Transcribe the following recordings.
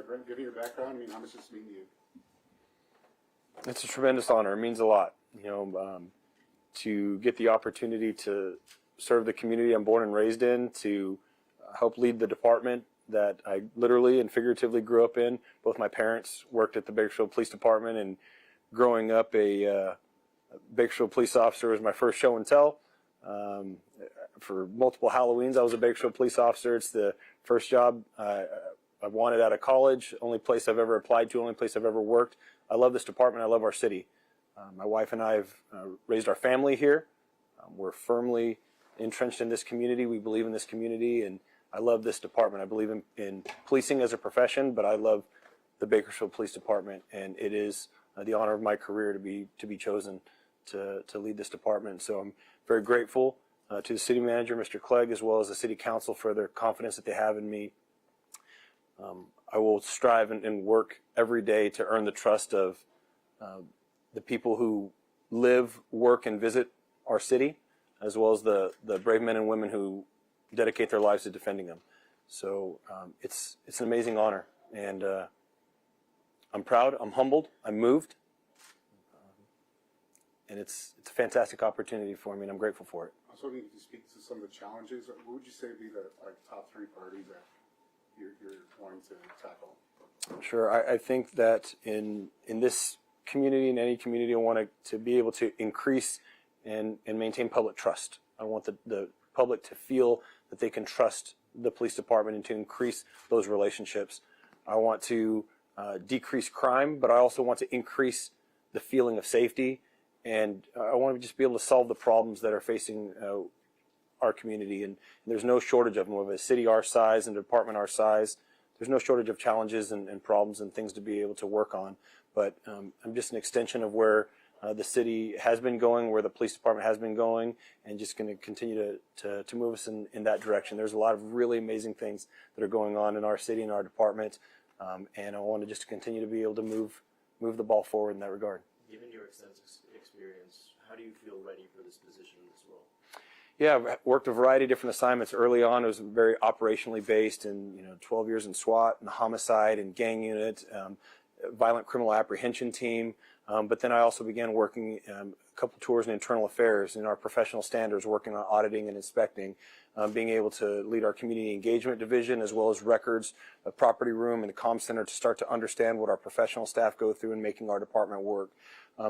Brent, given your background, I mean, how much does this mean to you? It's a tremendous honor. It means a lot, to get the opportunity to serve the community I'm born and raised in, to help lead the department that I literally and figuratively grew up in. Both my parents worked at the Bakersfield Police Department, and growing up, a Bakersfield police officer was my first show and tell. For multiple Halloweens, I was a Bakersfield police officer. It's the first job I wanted out of college, only place I've ever applied to, only place I've ever worked. I love this department. I love our city. My wife and I have raised our family here. We're firmly entrenched in this community. We believe in this community, and I love this department. I believe in policing as a profession, but I love the Bakersfield Police Department, and it is the honor of my career to be chosen to lead this department. So I'm very grateful to the city manager, Mr. Clegg, as well as the city council for their confidence that they have in me. I will strive and work every day to earn the trust of the people who live, work, and visit our city, as well as the brave men and women who dedicate their lives to defending them. So it's an amazing honor, and I'm proud, I'm humbled, I'm moved, and it's a fantastic opportunity for me, and I'm grateful for it. I was hoping you could speak to some of the challenges. What would you say would be the top three priorities that you're wanting to tackle? Sure. I think that in this community, in any community, I want to be able to increase and maintain public trust. I want the public to feel that they can trust the police department and to increase those relationships. I want to decrease crime, but I also want to increase the feeling of safety, and I want to just be able to solve the problems that are facing our community, and there's no shortage of them. We have a city our size and a department our size. There's no shortage of challenges and problems and things to be able to work on, but I'm just an extension of where the city has been going, where the police department has been going, and just going to continue to move us in that direction. There's a lot of really amazing things that are going on in our city and our department, and I want to just continue to be able to move the ball forward in that regard. Given your extensive experience, how do you feel ready for this position in this role? Yeah, I've worked a variety of different assignments. Early on, it was very operationally based, and 12 years in SWAT and homicide and gang unit, violent criminal apprehension team. But then I also began working a couple tours in internal affairs in our professional standards, working on auditing and inspecting, being able to lead our community engagement division as well as records, a property room, and the comm center to start to understand what our professional staff go through in making our department work.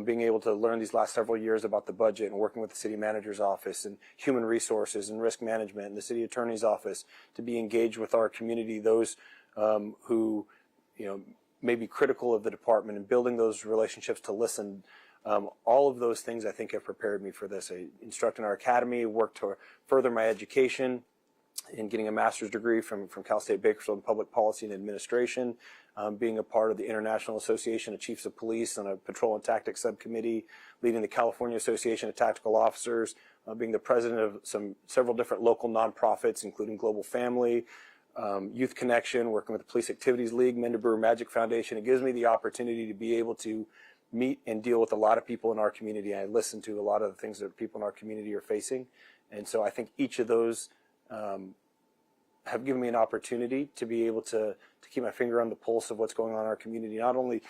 Being able to learn these last several years about the budget and working with the city manager's office and human resources and risk management and the city attorney's office to be engaged with our community, those who may be critical of the department, and building those relationships to listen. All of those things I think have prepared me for this. I instruct in our academy, worked to further my education in getting a master's degree from Cal State Bakersfield in public policy and administration, being a part of the International Association of Chiefs of Police on a patrol and tactics subcommittee, leading the California Association of Tactical Officers, being the president of several different local nonprofits, including Global Family, Youth Connection, working with the Police Activities League, Mended Brewer Magic Foundation. It gives me the opportunity to be able to meet and deal with a lot of people in our community. I listen to a lot of the things that people in our community are facing, and so I think each of those have given me an opportunity to be able to keep my finger on the pulse of what's going on in our community. Not only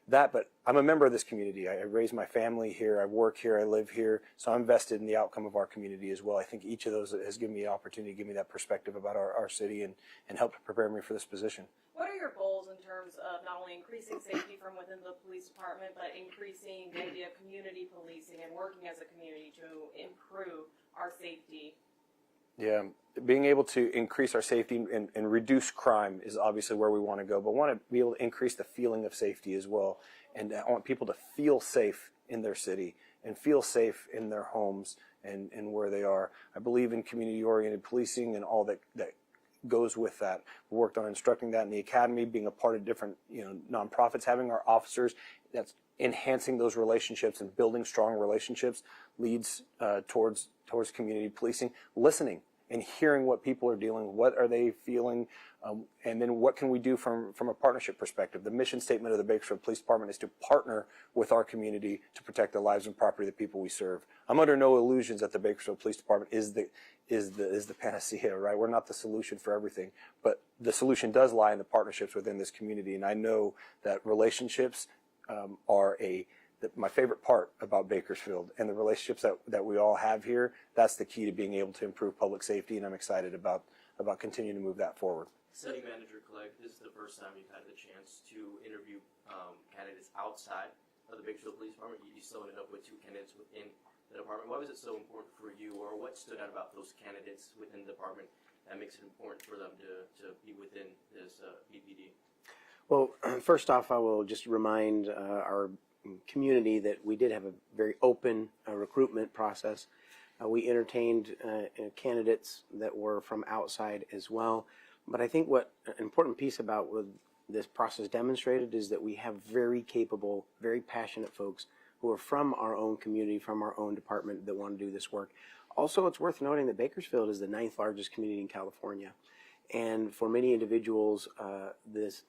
that, but I'm a member of this community. I raise my family here, I work here, I live here, so I'm vested in the outcome of our community as well. I think each of those has given me an opportunity to give me that perspective about our city and helped prepare me for this position. What are your goals in terms of not only increasing safety from within the police department, but increasing the idea of community policing and working as a community to improve our safety? Yeah, being able to increase our safety and reduce crime is obviously where we want to go, but want to be able to increase the feeling of safety as well. And I want people to feel safe in their city and feel safe in their homes and where they are. I believe in community-oriented policing and all that goes with that. We worked on instructing that in the academy, being a part of different nonprofits, having our officers. That's enhancing those relationships and building strong relationships leads towards community policing. Listening and hearing what people are dealing with, what are they feeling, and then what can we do from a partnership perspective. The mission statement of the Bakersfield Police Department is to partner with our community to protect the lives and property of the people we serve. I'm under no illusions that the Bakersfield Police Department is the panacea, right? We're not the solution for everything, but the solution does lie in the partnerships within this community, and I know that relationships are my favorite part about Bakersfield, and the relationships that we all have here, that's the key to being able to improve public safety, and I'm excited about continuing to move that forward. City Manager Clegg, this is the first time you've had the chance to interview candidates outside of the Bakersfield Police Department. You still ended up with 2 candidates within the department. Why was it so important for you, or what stood out about those candidates within the department that makes it important for them to be within this BPD? Well, first off, I will just remind our community that we did have a very open recruitment process. We entertained candidates that were from outside as well. But I think what an important piece about what this process demonstrated is that we have very capable, very passionate folks who are from our own community, from our own department, that want to do this work. Also, it's worth noting that Bakersfield is the 9th largest community in California. And for many individuals, this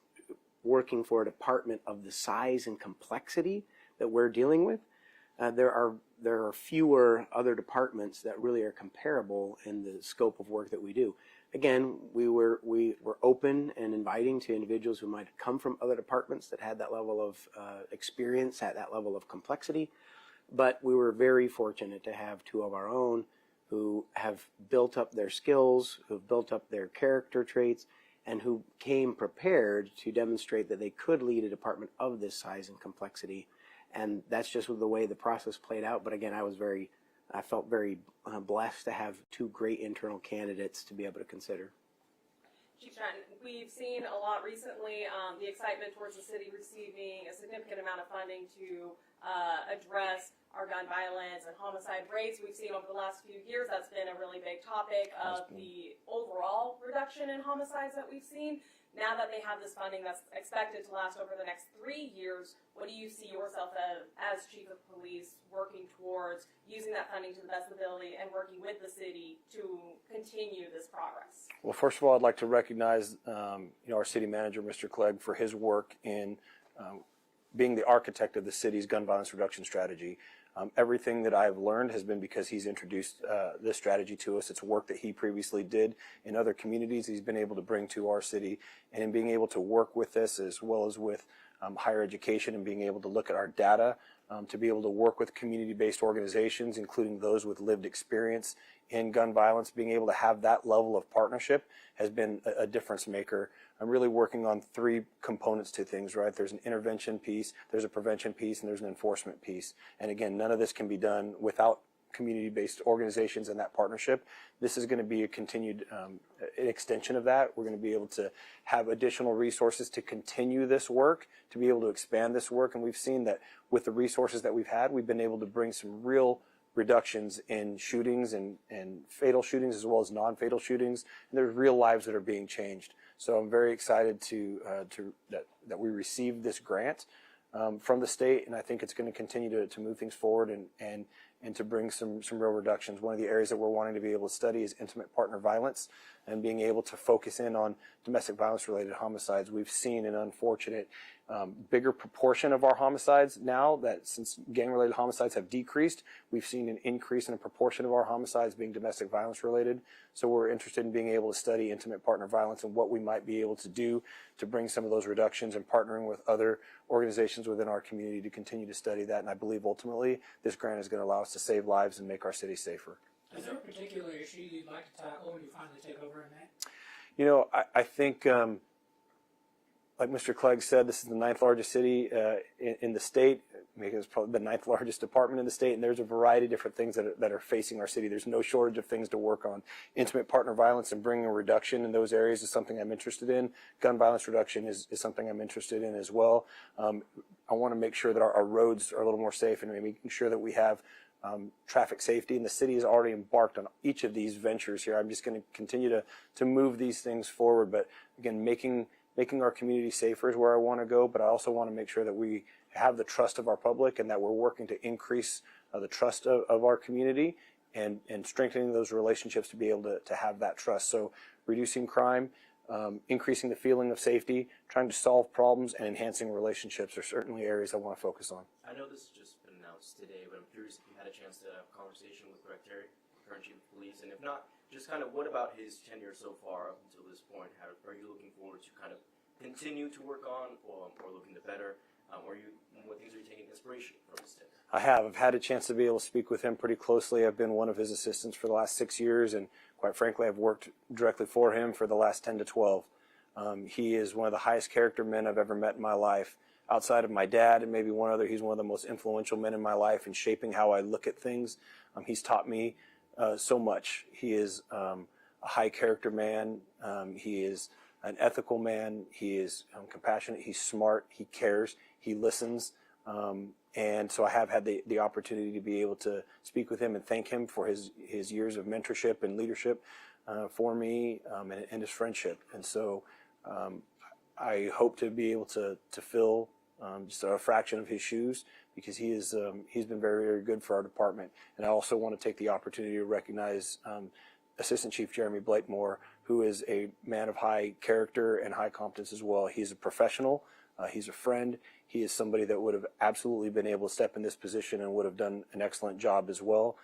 working for a department of the size and complexity that we're dealing with, there are fewer other departments that really are comparable in the scope of work that we do. Again, we were open and inviting to individuals who might come from other departments that had that level of experience, at that level of complexity, but we were very fortunate to have 2 of our own who have built up their skills, who have built up their character traits, and who came prepared to demonstrate that they could lead a department of this size and complexity. And that's just the way the process played out. But again, I felt very blessed to have 2 great internal candidates to be able to consider. Chief Stratton, we've seen a lot recently the excitement towards the city receiving a significant amount of funding to address our gun violence and homicide rates. We've seen over the last few years that's been a really big topic of the overall reduction in homicides that we've seen. Now that they have this funding that's expected to last over the next 3 years, what do you see yourself as Chief of Police working towards using that funding to the best ability and working with the city to continue this progress? Well, first of all, I'd like to recognize our city manager, Mr. Clegg, for his work in being the architect of the city's gun violence reduction strategy. Everything that I've learned has been because he's introduced this strategy to us. It's work that he previously did in other communities he's been able to bring to our city, and in being able to work with this as well as with higher education and being able to look at our data, to be able to work with community-based organizations, including those with lived experience in gun violence, being able to have that level of partnership has been a difference maker. I'm really working on 3 components to things, right? There's an intervention piece, there's a prevention piece, and there's an enforcement piece. And again, none of this can be done without community-based organizations and that partnership. This is going to be a continued an extension of that. We're going to be able to have additional resources to continue this work, to be able to expand this work. And we've seen that with the resources that we've had, we've been able to bring some real reductions in shootings and fatal shootings as well as non-fatal shootings. And there's real lives that are being changed. So I'm very excited that we received this grant from the state, and I think it's going to continue to move things forward and to bring some real reductions. One of the areas that we're wanting to be able to study is intimate partner violence and being able to focus in on domestic violence related homicides. We've seen an unfortunate bigger proportion of our homicides now, that since gang-related homicides have decreased, we've seen an increase in a proportion of our homicides being domestic violence related. So we're interested in being able to study intimate partner violence and what we might be able to do to bring some of those reductions, and partnering with other organizations within our community to continue to study that. And I believe ultimately this grant is going to allow us to save lives and make our city safer. Is there a particular issue you'd like to tackle when you finally take over in May? You know, I think, like Mr. Clegg said, this is the 9th largest city in the state. Maybe it's probably the 9th largest department in the state, and there's a variety of different things that are facing our city. There's no shortage of things to work on. Intimate partner violence and bringing a reduction in those areas is something I'm interested in. Gun violence reduction is something I'm interested in as well. I want to make sure that our roads are a little more safe, and making sure that we have traffic safety, and the city has already embarked on each of these ventures here. I'm just going to continue to move these things forward, but again, making our community safer is where I want to go, but I also want to make sure that we have the trust of our public and that we're working to increase the trust of our community and strengthening those relationships to be able to have that trust. So reducing crime, increasing the feeling of safety, trying to solve problems, and enhancing relationships are certainly areas I want to focus on. I know this has just been announced today, but I'm curious if you had a chance to have a conversation with Greg Terry, current chief of police, and if not, just kind of what about his tenure so far up until this point? How are you looking forward to kind of continue to work on, or looking to better? What things are you taking inspiration from his tenure? I have. I've had a chance to be able to speak with him pretty closely. I've been one of his assistants for the last 6 years, and quite frankly, I've worked directly for him for the last 10 to 12. He is one of the highest character men I've ever met in my life. Outside of my dad and maybe one other, he's one of the most influential men in my life in shaping how I look at things. He's taught me so much. He is a high character man. He is an ethical man. He is compassionate. He's smart. He cares. He listens. And so I have had the opportunity to be able to speak with him and thank him for his years of mentorship and leadership for me and his friendship. And so I hope to be able to fill just a fraction of his shoes, because he's been very, very good for our department. And I also want to take the opportunity to recognize Assistant Chief Jeremy Blakemore, who is a man of high character and high competence as well. He's a professional. He's a friend. He is somebody that would have absolutely been able to step in this position and would have done an excellent job as well.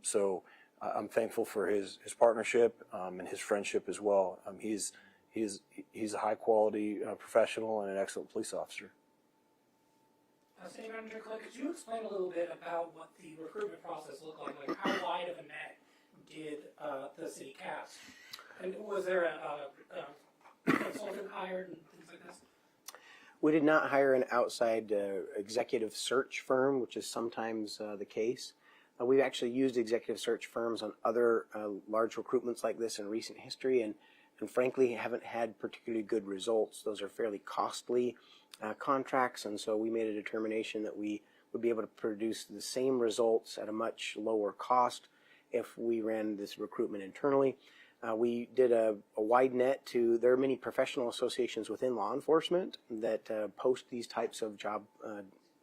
So I'm thankful for his partnership and his friendship as well. He's a high quality professional and an excellent police officer. City Manager Click, could you explain a little bit about what the recruitment process looked like? Like, how wide of a net did the city cast? And was there a consultant hired and things like this? We did not hire an outside executive search firm, which is sometimes the case. We've actually used executive search firms on other large recruitments like this in recent history, and frankly haven't had particularly good results. Those are fairly costly contracts, and so we made a determination that we would be able to produce the same results at a much lower cost if we ran this recruitment internally. We did a wide net to, there are many professional associations within law enforcement that post these types of job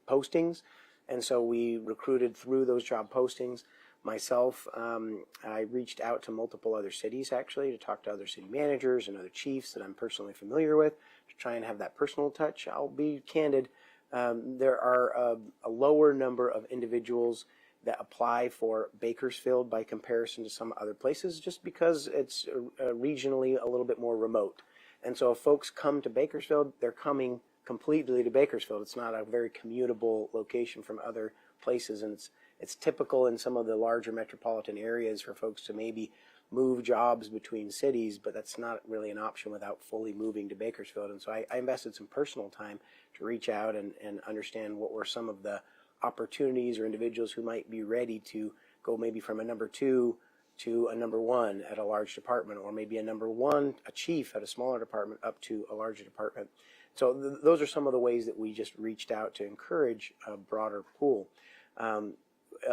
postings, and so we recruited through those job postings. Myself, I reached out to multiple other cities actually to talk to other city managers and other chiefs that I'm personally familiar with to try and have that personal touch. I'll be candid, there are a lower number of individuals that apply for Bakersfield by comparison to some other places, just because it's regionally a little bit more remote. And so if folks come to Bakersfield, they're coming completely to Bakersfield. It's not a very commutable location from other places, and it's typical in some of the larger metropolitan areas for folks to maybe move jobs between cities, but that's not really an option without fully moving to Bakersfield. And so I invested some personal time to reach out and understand what were some of the opportunities or individuals who might be ready to go maybe from a number 2 to a number 1 at a large department, or maybe a number 1, a chief at a smaller department, up to a larger department. So those are some of the ways that we just reached out to encourage a broader pool.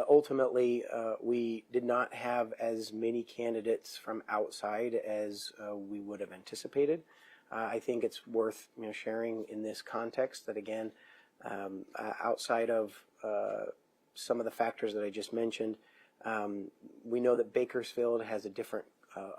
Ultimately, we did not have as many candidates from outside as we would have anticipated. I think it's worth sharing in this context that, again, outside of some of the factors that I just mentioned, we know that Bakersfield has a different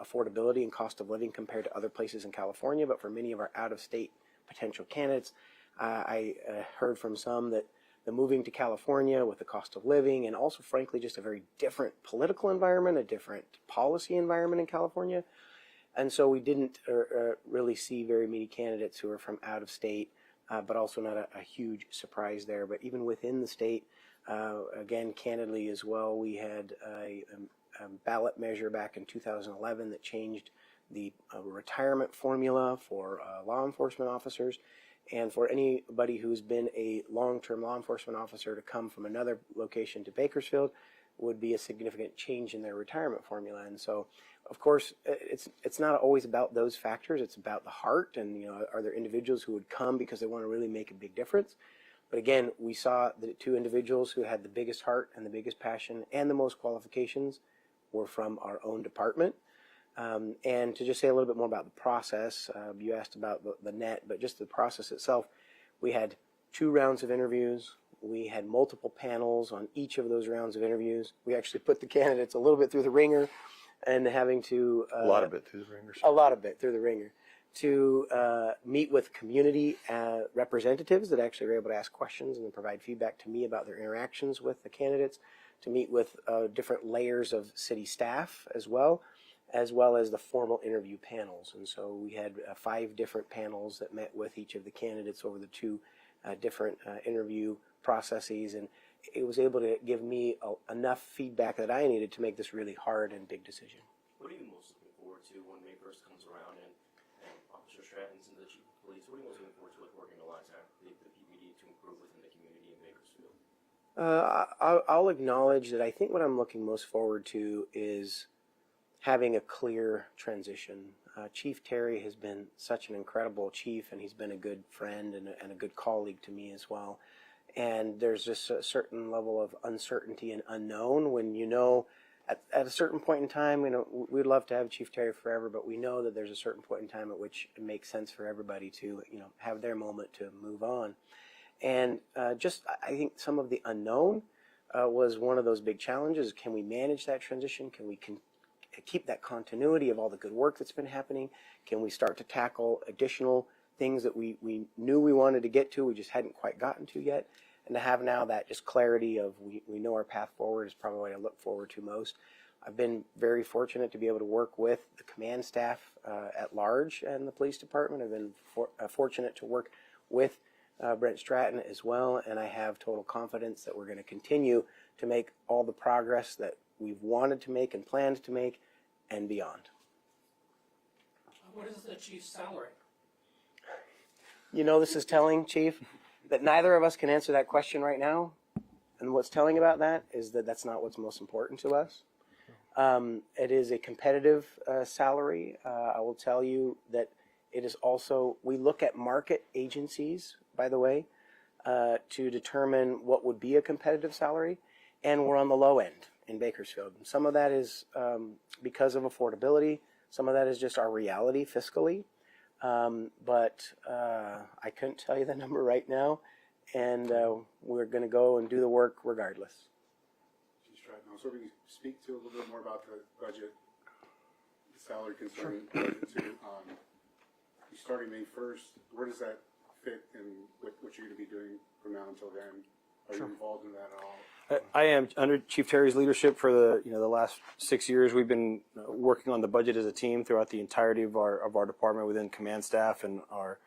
affordability and cost of living compared to other places in California, but for many of our out-of-state potential candidates, I heard from some that the moving to California with the cost of living, and also frankly just a very different political environment, a different policy environment in California, and so we didn't really see very many candidates who are from out of state, but also not a huge surprise there. But even within the state, again, candidly as well, we had a ballot measure back in 2011 that changed the retirement formula for law enforcement officers. And for anybody who's been a long-term law enforcement officer to come from another location to Bakersfield would be a significant change in their retirement formula. And so, of course, it's not always about those factors. It's about the heart, and are there individuals who would come because they want to really make a big difference? But again, we saw the 2 individuals who had the biggest heart and the biggest passion and the most qualifications were from our own department. And to just say a little bit more about the process, you asked about the net, but just the process itself, we had 2 rounds of interviews. We had multiple panels on each of those rounds of interviews. We actually put the candidates a little bit through the ringer, and having to A lot of it through the ringers. a lot of it through the ringer to meet with community representatives that actually were able to ask questions and then provide feedback to me about their interactions with the candidates, to meet with different layers of city staff as well as the formal interview panels. And so we had 5 different panels that met with each of the candidates over the 2 different interview processes, and it was able to give me enough feedback that I needed to make this really hard and big decision. What are you most looking forward to when May 1st comes around and Officer Stratton's and the Chief of Police? What are you most looking forward to with working alongside the PPD to improve within the community in Bakersfield? I'll acknowledge that I think what I'm looking most forward to is having a clear transition. Chief Terry has been such an incredible chief, and he's been a good friend and a good colleague to me as well. And there's just a certain level of uncertainty and unknown when you know at a certain point in time, we'd love to have Chief Terry forever, but we know that there's a certain point in time at which it makes sense for everybody to, have their moment to move on. And I think some of the unknown was one of those big challenges. Can we manage that transition? Can we keep that continuity of all the good work that's been happening? Can we start to tackle additional things that we knew we wanted to get to, we just hadn't quite gotten to yet? And to have now that just clarity of we know our path forward is probably what I look forward to most. I've been very fortunate to be able to work with the command staff at large and the police department. I've been fortunate to work with Brent Stratton as well, and I have total confidence that we're going to continue to make all the progress that we've wanted to make and planned to make and beyond. What is the chief's salary? This is telling, Chief, that neither of us can answer that question right now. And what's telling about that is that that's not what's most important to us. It is a competitive salary. I will tell you that it is also, we look at market agencies, by the way, to determine what would be a competitive salary, and we're on the low end in Bakersfield. Some of that is because of affordability. Some of that is just our reality fiscally. But I couldn't tell you the number right now, and we're going to go and do the work regardless. Chief Stratton, I was hoping you could speak to a little bit more about the budget, the salary concern budget too. You starting May 1st, where does that fit in what you're going to be doing from now until then? Are you involved in that at all? I am. Under Chief Terry's leadership for the last 6 years, we've been working on the budget as a team throughout the entirety of our department within command staff and our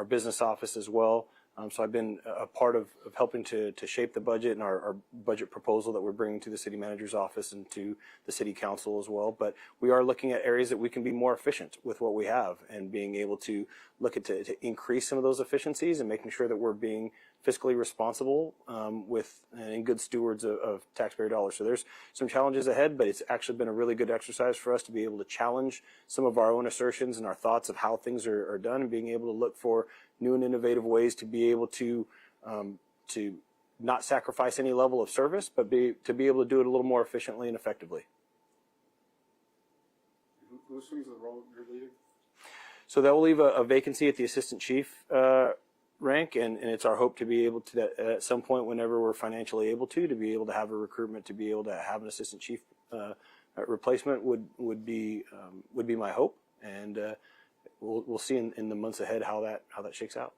business office as well. So I've been a part of helping to shape the budget and our budget proposal that we're bringing to the city manager's office and to the city council as well. But we are looking at areas that we can be more efficient with what we have and being able to look at to increase some of those efficiencies and making sure that we're being fiscally responsible and good stewards of taxpayer dollars. So there's some challenges ahead, but it's actually been a really good exercise for us to be able to challenge some of our own assertions and our thoughts of how things are done, and being able to look for new and innovative ways to be able to not sacrifice any level of service, but to be able to do it a little more efficiently and effectively. Who assumes the role you're leading? So that will leave a vacancy at the assistant chief rank, and it's our hope to be able to, at some point whenever we're financially able to be able to have a recruitment to be able to have an assistant chief replacement would be my hope, and we'll see in the months ahead how that shakes out.